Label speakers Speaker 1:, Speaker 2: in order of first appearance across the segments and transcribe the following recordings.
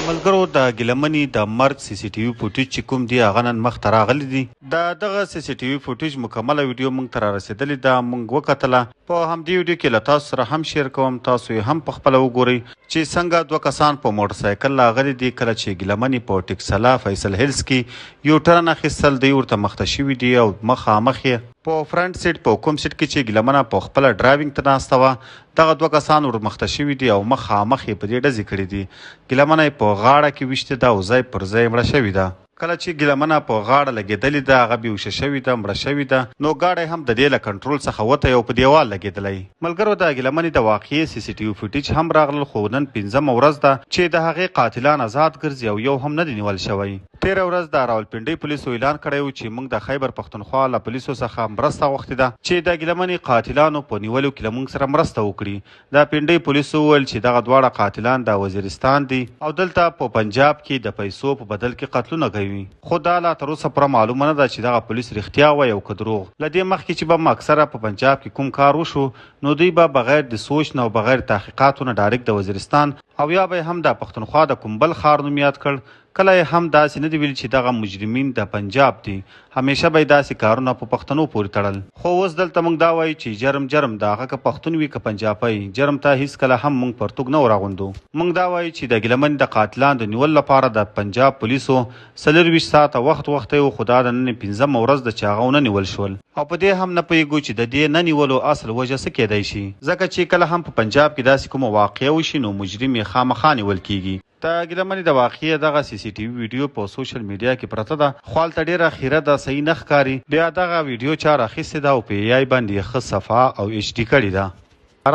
Speaker 1: ملګرو د ګیلمنې د مرګ سی سی ټي وي فوټیج چې کوم دی هغه نن مخ ته راغلی دي. دغه سی سی ټي وي فوټیج مکمله ویډیو موږ ته رارسېدلې ده. موږ وکتله په همدې ویډیو کې له تاسو سره هم شیر کوم، تاسو یې هم په خپله وګورئ چې څنګه دوه کسان په موټرسایکل راغلي دي. کله چې ګیلمنې په ټکسلا فیصل هیلز کې یو ټرن اخیستل دی ورته مخته شوي دي او مخامخ یې په فرنټ سیټ په کوم سیټ کې چې ګیلمنه په خپله ډرایوینګ ته ناسته وه، دغه دوه کسان ور مخته شوي دي او مخامخ یې په دې ډزې کړي دي. ګیلمنه یې په غاړه کې ویشتې ده او ځای پر ځای مړه شوې ده. کله چې ګیلمنه په غاړه لګېدلې ده هغه بېهوشه شوې ده، مړه شوې ده، نو ګاډی هم د دې له کنټرول څخه وتی او په دیوال لګېدلی. ملګرو د ګیلمنې د واقعې سی سی ټي وي فوټیج هم راغلل، خو نن 5مه ورځ ده چې د هغې قاتلان آزاد ګرځي او یو هم نه دی نیول شوی. تېره ورځ د راولپنډۍ پولیسو اعلان کړی و چې موږ د خیبر پښتونخوا له پولیسو څخه مرسته غوښتې ده چې د ګیلمنې قاتلانو په نیولو کې له موږ سره مرسته وکړي. د پنډۍ پولیسو وویل چې دغه دواړه قاتلان د وزیرستان دي او دلته په پنجاب کې د پیسو په بدل کې قتلونه کوي. خو دا لا تر اوسه پوره معلومه نه ده چې دغه پولیس رښتیا وایي او که دروغ. له دې مخکې چې به اکثره په پنجاب کې کوم کار وشو نو دوی به بغیر د سوچ نه او بغیر تحقیقاتو نه ډایرکټ د وزیرستان او یا به هم د پښتونخوا د کوم بل ښار نوم یاد کړ. کله یې هم داسې نه دی ویلي چې دغه مجرمین د پنجاب دي. همیشه به یې داسې کارونه په پښتنو پورې تړل. خو اوس دلته موږ دا وایو چې جرم د هغه که پښتون وي که پنجابی، جرم ته هیڅکله هم موږ پرتوګ نه وراغوندو. موږ دا وایو چې د ګیلمنې د قاتلان د نیولو لپاره د پنجاب پولیسو 24 ساعته وخت وختی و، خو دا د نن 5مه ورځ ده چې هغه ونه نیول شول. او په دې هم نه پوهېږو چې د دې نه نیولو اصل وجه څه کیدی شي، ځکه چې کله هم په پنجاب کې داسې کومه واقعه وشي نو مجرم یې خامخا نیول کیږي. د ګیلمنې د واقعې دغه سی سی ټي وي ویډیو په سوشل میډیا کې پرته ده، خو هلته ډېره خیره ده، صحیح نه ښکاري. بیا دغه ویډیو چا راخیستې ده او په AI باندې یې ښه صفحه او HD کړې ده،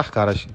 Speaker 1: ښکاره شي.